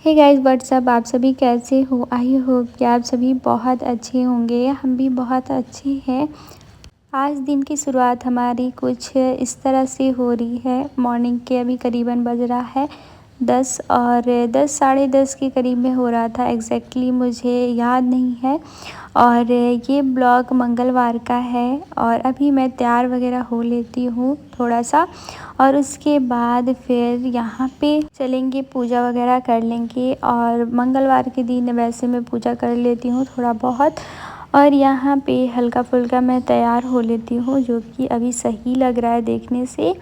Hey guys what's up, आप सभी कैसे हो? आई होप कि आप सभी बहुत अच्छे होंगे। हम भी बहुत अच्छे हैं। आज दिन की शुरुआत हमारी कुछ इस तरह से हो रही है। मॉर्निंग के अभी करीबन बज रहा है 10 और 10 साढ़े 10 के करीब में हो रहा था। एग्जैक्टली मुझे याद नहीं है। और ये ब्लॉग मंगलवार का है और अभी मैं तैयार वगैरह हो लेती हूँ थोड़ा सा, और उसके बाद फिर यहाँ पे चलेंगे, पूजा वगैरह कर लेंगे। और मंगलवार के दिन वैसे मैं पूजा कर लेती हूँ थोड़ा बहुत, और यहाँ पे हल्का फुल्का मैं तैयार हो लेती हूँ, जो कि अभी सही लग रहा है देखने से।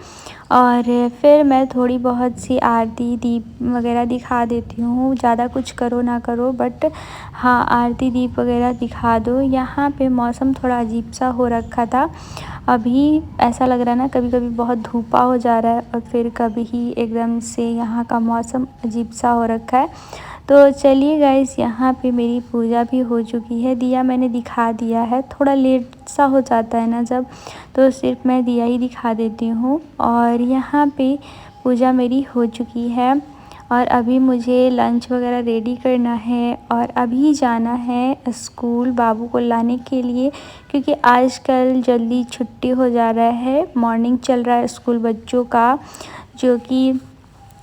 और फिर मैं थोड़ी बहुत सी आरती दीप वगैरह दिखा देती हूँ। ज़्यादा कुछ करो ना करो, बट हाँ, आरती दीप वगैरह दिखा दो। यहाँ पे मौसम थोड़ा अजीब सा हो रखा था। अभी ऐसा लग रहा है ना, कभी कभी बहुत धूपा हो जा रहा है और फिर कभी ही एकदम से यहाँ का मौसम अजीब सा हो रखा है। तो चलिए गाइस, यहाँ पे मेरी पूजा भी हो चुकी है। दिया मैंने दिखा दिया है। थोड़ा लेट सा हो जाता है ना जब, तो सिर्फ मैं दिया ही दिखा देती हूँ। और यहाँ पे पूजा मेरी हो चुकी है और अभी मुझे लंच वगैरह रेडी करना है और अभी जाना है स्कूल बाबू को लाने के लिए, क्योंकि आजकल जल्दी छुट्टी हो जा रहा है। मॉर्निंग चल रहा है स्कूल बच्चों का, जो कि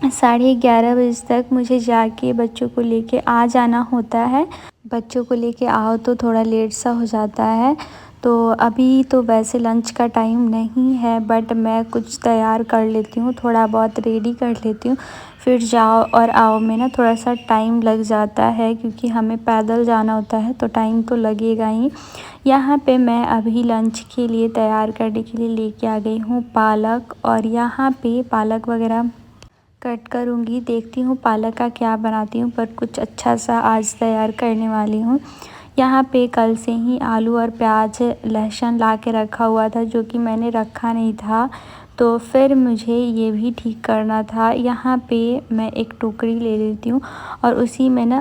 11:30 बजे तक मुझे जाके बच्चों को लेके आ जाना होता है। बच्चों को लेके आओ तो थोड़ा लेट सा हो जाता है। तो अभी तो वैसे लंच का टाइम नहीं है, बट मैं कुछ तैयार कर लेती हूँ, थोड़ा बहुत रेडी कर लेती हूँ। फिर जाओ और आओ में ना थोड़ा सा टाइम लग जाता है, क्योंकि हमें पैदल जाना होता है तो टाइम तो लगेगा ही। यहाँ पे मैं अभी लंच के लिए तैयार करने के लिए लेके आ गई हूँ पालक, और यहाँ पे पालक वगैरह कट करूँगी। देखती हूँ पालक का क्या बनाती हूँ, पर कुछ अच्छा सा आज तैयार करने वाली हूँ। यहाँ पे कल से ही आलू और प्याज लहसुन ला के रखा हुआ था, जो कि मैंने रखा नहीं था, तो फिर मुझे ये भी ठीक करना था। यहाँ पे मैं एक टोकरी ले लेती हूँ और उसी में ना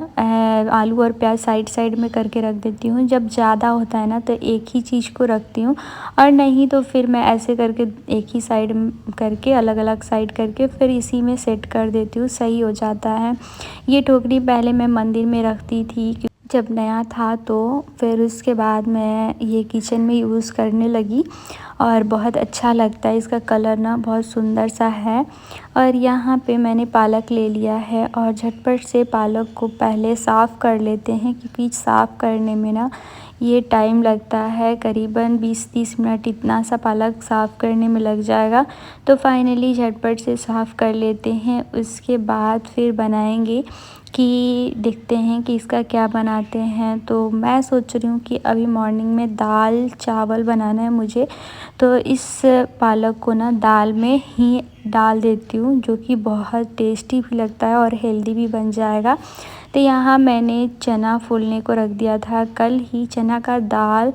आलू और प्याज साइड साइड में करके रख देती हूँ। जब ज़्यादा होता है ना तो एक ही चीज़ को रखती हूँ, और नहीं तो फिर मैं ऐसे करके एक ही साइड करके अलग अलग साइड करके फिर इसी में सेट कर देती हूँ, सही हो जाता है। ये टोकरी पहले मैं मंदिर में रखती थी जब नया था, तो फिर उसके बाद मैं ये किचन में यूज़ करने लगी और बहुत अच्छा लगता है। इसका कलर ना बहुत सुंदर सा है। और यहाँ पे मैंने पालक ले लिया है और झटपट से पालक को पहले साफ़ कर लेते हैं, क्योंकि साफ़ करने में ना ये टाइम लगता है, करीबन 20-30 मिनट इतना सा पालक साफ़ करने में लग जाएगा। तो फाइनली झटपट से साफ़ कर लेते हैं। उसके बाद फिर बनाएंगे कि देखते हैं कि इसका क्या बनाते हैं। तो मैं सोच रही हूँ कि अभी मॉर्निंग में दाल चावल बनाना है मुझे, तो इस पालक को ना दाल में ही डाल देती हूँ, जो कि बहुत टेस्टी भी लगता है और हेल्दी भी बन जाएगा। तो यहाँ मैंने चना फूलने को रख दिया था कल ही। चना का दाल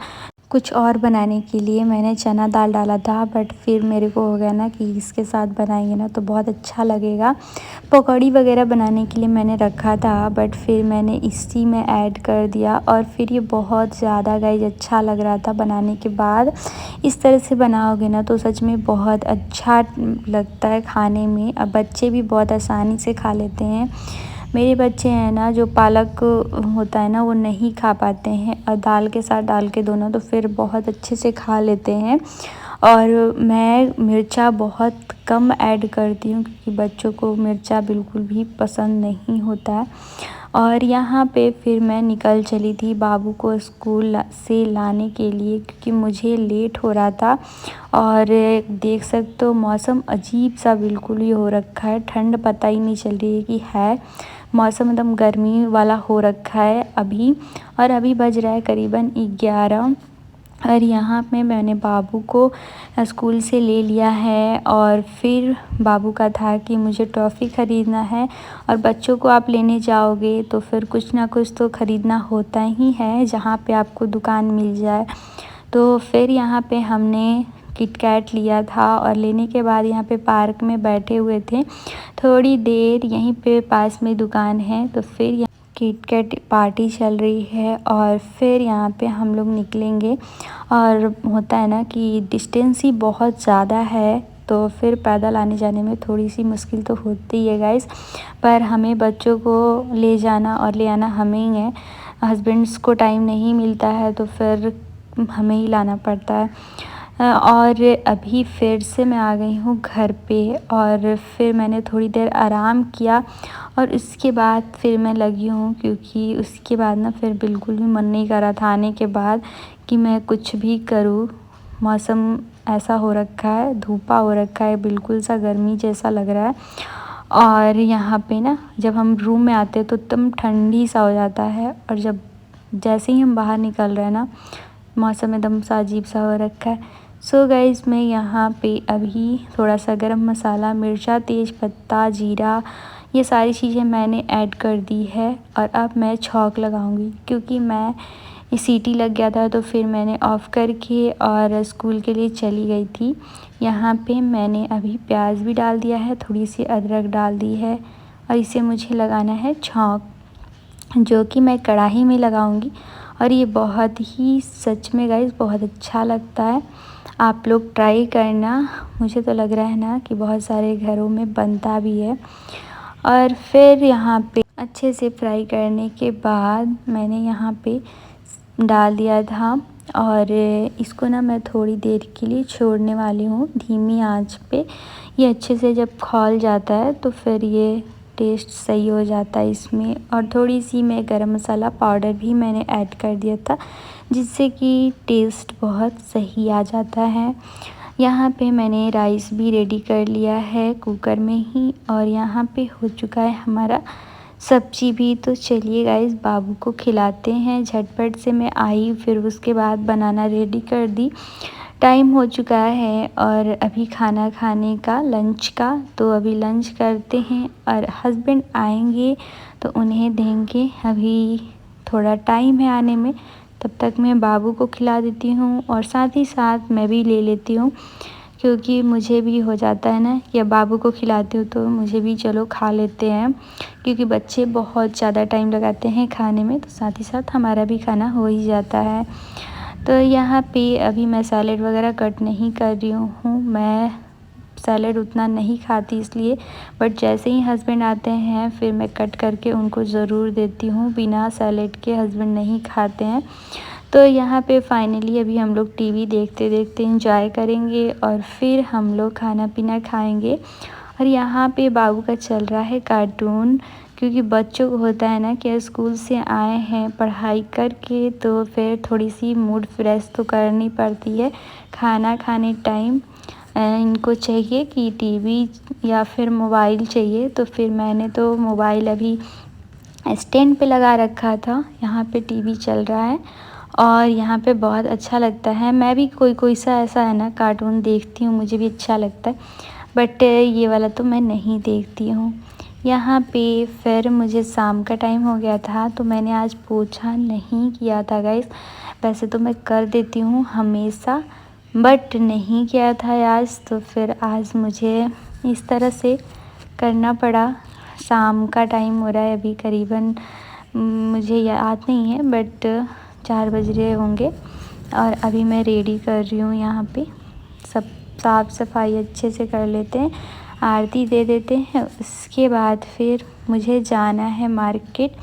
कुछ और बनाने के लिए मैंने चना दाल डाला था, बट फिर मेरे को हो गया ना कि इसके साथ बनाएंगे ना तो बहुत अच्छा लगेगा। पकौड़ी वगैरह बनाने के लिए मैंने रखा था, बट फिर मैंने इसी में ऐड कर दिया और फिर ये बहुत ज़्यादा गाइस अच्छा लग रहा था बनाने के बाद। इस तरह से बनाओगे ना तो सच में बहुत अच्छा लगता है खाने में। अब बच्चे भी बहुत आसानी से खा लेते हैं। मेरे बच्चे हैं ना, जो पालक होता है ना वो नहीं खा पाते हैं, और दाल के साथ डाल के दोनों तो फिर बहुत अच्छे से खा लेते हैं। और मैं मिर्चा बहुत कम ऐड करती हूँ, क्योंकि बच्चों को मिर्चा बिल्कुल भी पसंद नहीं होता है। और यहाँ पे फिर मैं निकल चली थी बाबू को स्कूल से लाने के लिए, क्योंकि मुझे लेट हो रहा था। और देख सकते हो मौसम अजीब सा बिल्कुल ही हो रखा है, ठंड पता ही नहीं चल रही है कि है। मौसम एकदम गर्मी वाला हो रखा है अभी। और अभी बज रहा है करीबन 11, और यहाँ पे मैंने बाबू को स्कूल से ले लिया है। और फिर बाबू का था कि मुझे टॉफ़ी ख़रीदना है, और बच्चों को आप लेने जाओगे तो फिर कुछ ना कुछ तो ख़रीदना होता ही है, जहाँ पे आपको दुकान मिल जाए। तो फिर यहाँ पे हमने किट कैट लिया था, और लेने के बाद यहाँ पे पार्क में बैठे हुए थे थोड़ी देर। यहीं पे पास में दुकान है, तो फिर किट कैट पार्टी चल रही है। और फिर यहाँ पे हम लोग निकलेंगे, और होता है ना कि डिस्टेंस ही बहुत ज़्यादा है, तो फिर पैदल आने जाने में थोड़ी सी मुश्किल तो होती ही है गाइस। पर हमें बच्चों को ले जाना और ले आना हमें ही है, हस्बैंड्स को टाइम नहीं मिलता है तो फिर हमें ही लाना पड़ता है। और अभी फिर से मैं आ गई हूँ घर पे और फिर मैंने थोड़ी देर आराम किया और उसके बाद फिर मैं लगी हूँ, क्योंकि उसके बाद ना फिर बिल्कुल भी मन नहीं कर रहा था आने के बाद कि मैं कुछ भी करूँ। मौसम ऐसा हो रखा है, धूपा हो रखा है, बिल्कुल सा गर्मी जैसा लग रहा है। और यहाँ पे ना जब हम रूम में आते हैं तो एकदम ठंडी सा हो जाता है, और जब जैसे ही हम बाहर निकल रहे हैं ना मौसम एकदम सा अजीब सा हो रखा है। सो गाइज़ मैं यहाँ पे अभी थोड़ा सा गरम मसाला, मिर्चा, तेज पत्ता, जीरा, ये सारी चीज़ें मैंने ऐड कर दी है और अब मैं छौंक लगाऊंगी, क्योंकि मैं सीटी लग गया था तो फिर मैंने ऑफ़ करके और स्कूल के लिए चली गई थी। यहाँ पे मैंने अभी प्याज भी डाल दिया है, थोड़ी सी अदरक डाल दी है और इसे मुझे लगाना है छौंक, जो कि मैं कढ़ाई में लगाऊंगी। और ये बहुत ही सच में गाइस बहुत अच्छा लगता है, आप लोग ट्राई करना। मुझे तो लग रहा है ना कि बहुत सारे घरों में बनता भी है। और फिर यहाँ पे अच्छे से फ्राई करने के बाद मैंने यहाँ पे डाल दिया था और इसको ना मैं थोड़ी देर के लिए छोड़ने वाली हूँ धीमी आंच पे। ये अच्छे से जब खौल जाता है तो फिर ये टेस्ट सही हो जाता है इसमें। और थोड़ी सी मैं गरम मसाला पाउडर भी मैंने ऐड कर दिया था, जिससे कि टेस्ट बहुत सही आ जाता है। यहाँ पे मैंने राइस भी रेडी कर लिया है कुकर में ही, और यहाँ पे हो चुका है हमारा सब्जी भी। तो चलिए गाइस बाबू को खिलाते हैं। झटपट से मैं आई, फिर उसके बाद बनाना रेडी कर दी। टाइम हो चुका है और अभी खाना खाने का, लंच का, तो अभी लंच करते हैं और हस्बैंड आएंगे तो उन्हें देंगे। अभी थोड़ा टाइम है आने में, तब तक मैं बाबू को खिला देती हूँ और साथ ही साथ मैं भी ले लेती हूँ, क्योंकि मुझे भी हो जाता है ना कि अब बाबू को खिलाती हूँ तो मुझे भी चलो खा लेते हैं, क्योंकि बच्चे बहुत ज़्यादा टाइम लगाते हैं खाने में, तो साथ ही साथ हमारा भी खाना हो ही जाता है। तो यहाँ पे अभी मैं सैलेड वगैरह कट नहीं कर रही हूँ, मैं सैलेड उतना नहीं खाती इसलिए, बट जैसे ही हस्बैंड आते हैं फिर मैं कट करके उनको ज़रूर देती हूँ। बिना सैलेड के हस्बैंड नहीं खाते हैं। तो यहाँ पे फाइनली अभी हम लोग टीवी देखते देखते इंजॉय करेंगे और फिर हम लोग खाना पीना खाएंगे। और यहाँ पे बाबू का चल रहा है कार्टून, क्योंकि बच्चों को होता है ना कि स्कूल से आए हैं पढ़ाई करके तो फिर थोड़ी सी मूड फ्रेश तो करनी पड़ती है। खाना खाने टाइम इनको चाहिए कि टीवी या फिर मोबाइल चाहिए, तो फिर मैंने तो मोबाइल अभी स्टैंड पे लगा रखा था। यहाँ पे टीवी चल रहा है और यहाँ पे बहुत अच्छा लगता है। मैं भी कोई कोई सा ऐसा है ना कार्टून देखती हूँ, मुझे भी अच्छा लगता है, बट ये वाला तो मैं नहीं देखती हूँ। यहाँ पे फिर मुझे शाम का टाइम हो गया था तो मैंने आज पोछा नहीं किया था गाइस। वैसे तो मैं कर देती हूँ हमेशा, बट नहीं किया था आज, तो फिर आज मुझे इस तरह से करना पड़ा। शाम का टाइम हो रहा है अभी करीबन, मुझे याद नहीं है बट 4 बज रहे होंगे और अभी मैं रेडी कर रही हूँ। यहाँ पे सब साफ़ सफाई अच्छे से कर लेते हैं, आरती दे देते हैं। उसके बाद फिर मुझे जाना है मार्केट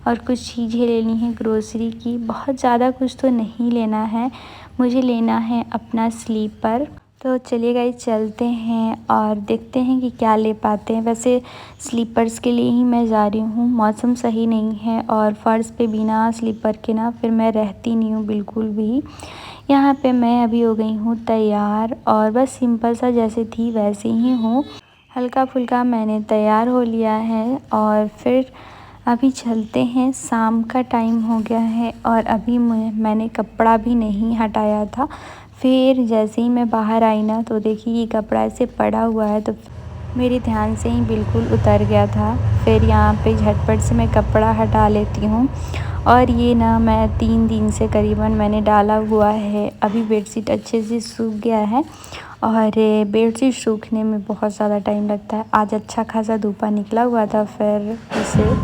और कुछ चीज़ें लेनी है ग्रोसरी की। बहुत ज़्यादा कुछ तो नहीं लेना है, मुझे लेना है अपना स्लीपर। तो चलिए गाइस चलते हैं और देखते हैं कि क्या ले पाते हैं। वैसे स्लीपर्स के लिए ही मैं जा रही हूँ, मौसम सही नहीं है और फ़र्श पे बिना स्लीपर के ना फिर मैं रहती नहीं हूँ बिल्कुल भी। यहाँ पे मैं अभी हो गई हूँ तैयार और बस सिंपल सा जैसे थी वैसे ही हूँ, हल्का फुल्का मैंने तैयार हो लिया है। और फिर अभी चलते हैं, शाम का टाइम हो गया है और अभी मैंने कपड़ा भी नहीं हटाया था। फिर जैसे ही मैं बाहर आई ना तो देखिए ये कपड़ा ऐसे पड़ा हुआ है, तो मेरे ध्यान से ही बिल्कुल उतर गया था। फिर यहाँ पे झटपट से मैं कपड़ा हटा लेती हूँ। और ये ना मैं 3 दिन से करीबन मैंने डाला हुआ है। अभी बेडशीट अच्छे से सूख गया है और बेडशीट सूखने में बहुत ज़्यादा टाइम लगता है। आज अच्छा खासा धूपा निकला हुआ था, फिर इसे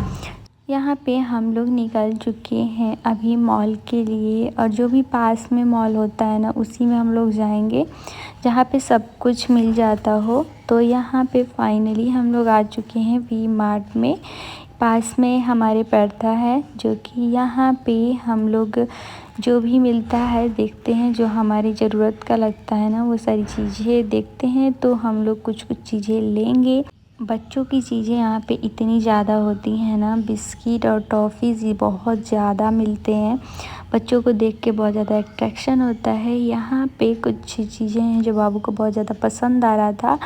यहाँ पे हम लोग निकल चुके हैं अभी मॉल के लिए, और जो भी पास में मॉल होता है ना उसी में हम लोग जाएंगे जहाँ पे सब कुछ मिल जाता हो। तो यहाँ पे फाइनली हम लोग आ चुके हैं वी मार्ट में। पास में हमारे पड़ता है, जो कि यहाँ पे हम लोग जो भी मिलता है देखते हैं, जो हमारी ज़रूरत का लगता है ना वो सारी चीज़ें देखते हैं। तो हम लोग कुछ कुछ चीज़ें लेंगे। बच्चों की चीज़ें यहाँ पे इतनी ज़्यादा होती हैं ना, बिस्किट और टॉफ़ीज़ ये बहुत ज़्यादा मिलते हैं। बच्चों को देख के बहुत ज़्यादा अट्रैक्शन होता है। यहाँ पे कुछ चीज़ें हैं जो बाबू को बहुत ज़्यादा पसंद आ रहा था,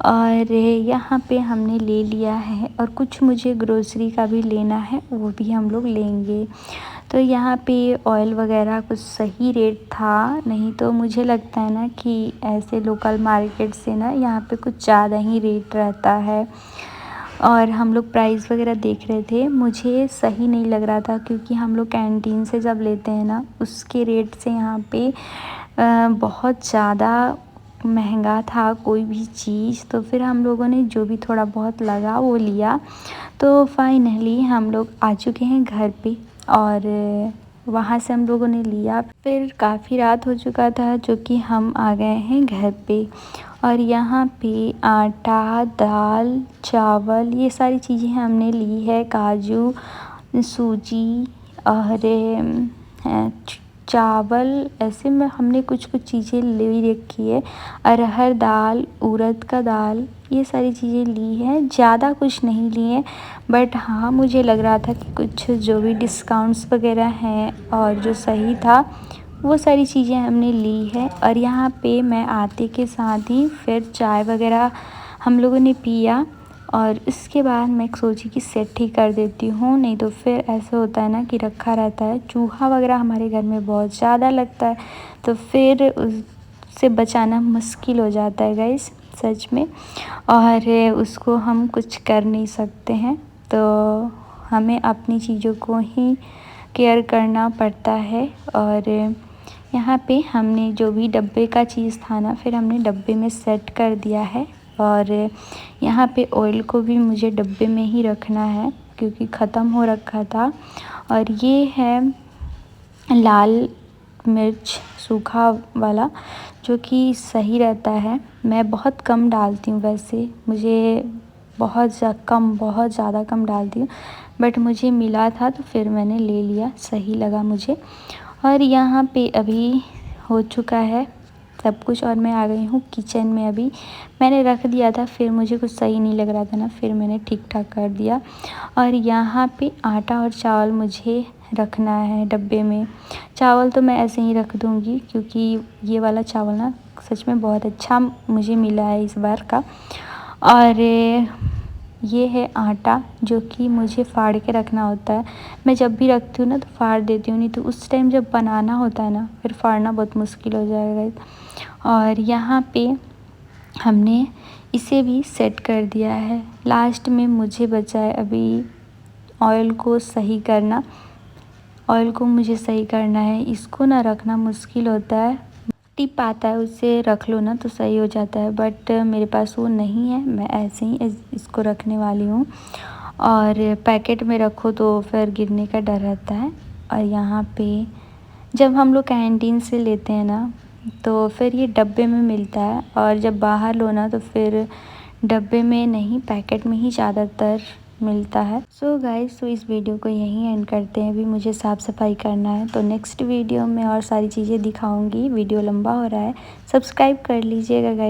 और यहाँ पे हमने ले लिया है। और कुछ मुझे ग्रोसरी का भी लेना है, वो भी हम लोग लेंगे। तो यहाँ पे ऑयल वगैरह कुछ सही रेट था, नहीं तो मुझे लगता है ना कि ऐसे लोकल मार्केट से ना यहाँ पे कुछ ज़्यादा ही रेट रहता है। और हम लोग प्राइस वगैरह देख रहे थे, मुझे सही नहीं लग रहा था, क्योंकि हम लोग कैंटीन से जब लेते हैं ना उसके रेट से यहाँ पे बहुत ज़्यादा महंगा था कोई भी चीज़। तो फिर हम लोगों ने जो भी थोड़ा बहुत लगा वो लिया। तो फाइनली हम लोग आ चुके हैं घर पे, और वहाँ से हम लोगों ने लिया। फिर काफ़ी रात हो चुका था, जो कि हम आ गए हैं घर पे। और यहाँ पे आटा, दाल, चावल ये सारी चीज़ें हमने ली है। काजू, सूजी और चावल, ऐसे में हमने कुछ कुछ चीज़ें ले रखी है। अरहर दाल, उड़द का दाल, ये सारी चीज़ें ली हैं। ज़्यादा कुछ नहीं लिए, बट हाँ मुझे लग रहा था कि कुछ जो भी डिस्काउंट्स वगैरह हैं और जो सही था वो सारी चीज़ें हमने ली है। और यहाँ पे मैं आते के साथ ही फिर चाय वगैरह हम लोगों ने पिया, और उसके बाद मैं सोची कि सेट ही कर देती हूँ, नहीं तो फिर ऐसे होता है ना कि रखा रहता है। चूहा वगैरह हमारे घर में बहुत ज़्यादा लगता है, तो फिर उससे बचाना मुश्किल हो जाता है गाइस, सच में। और उसको हम कुछ कर नहीं सकते हैं, तो हमें अपनी चीज़ों को ही केयर करना पड़ता है। और यहाँ पे हमने जो भी डब्बे का चीज़ था ना, फिर हमने डब्बे में सेट कर दिया है। और यहाँ पे ऑयल को भी मुझे डब्बे में ही रखना है, क्योंकि ख़त्म हो रखा था। और ये है लाल मिर्च सूखा वाला, जो कि सही रहता है। मैं बहुत कम डालती हूँ, वैसे मुझे बहुत ज़्यादा कम डालती हूँ, बट मुझे मिला था तो फिर मैंने ले लिया, सही लगा मुझे। और यहाँ पे अभी हो चुका है सब कुछ, और मैं आ गई हूँ किचन में। अभी मैंने रख दिया था, फिर मुझे कुछ सही नहीं लग रहा था ना, फिर मैंने ठीक ठाक कर दिया। और यहाँ पे आटा और चावल मुझे रखना है डब्बे में। चावल तो मैं ऐसे ही रख दूँगी, क्योंकि ये वाला चावल ना सच में बहुत अच्छा मुझे मिला है इस बार का। और ये है आटा, जो कि मुझे फाड़ के रखना होता है। मैं जब भी रखती हूँ ना तो फाड़ देती हूँ, नहीं तो उस टाइम जब बनाना होता है ना फिर फाड़ना बहुत मुश्किल हो जाएगा। और यहाँ पे हमने इसे भी सेट कर दिया है। लास्ट में मुझे बचा है अभी ऑयल को सही करना। ऑयल को मुझे सही करना है, इसको ना रखना मुश्किल होता है। टिप आता है, उससे रख लो ना तो सही हो जाता है, बट मेरे पास वो नहीं है। मैं ऐसे ही इसको रखने वाली हूँ, और पैकेट में रखो तो फिर गिरने का डर रहता है। और यहाँ पे जब हम लोग कैंटीन से लेते हैं ना तो फिर ये डब्बे में मिलता है, और जब बाहर लो ना तो फिर डब्बे में नहीं, पैकेट में ही ज़्यादातर मिलता है। सो गाइस, तो इस वीडियो को यहीं एंड करते हैं। अभी मुझे साफ़ सफाई करना है, तो नेक्स्ट वीडियो में और सारी चीज़ें दिखाऊंगी। वीडियो लंबा हो रहा है, सब्सक्राइब कर लीजिएगा गाइस।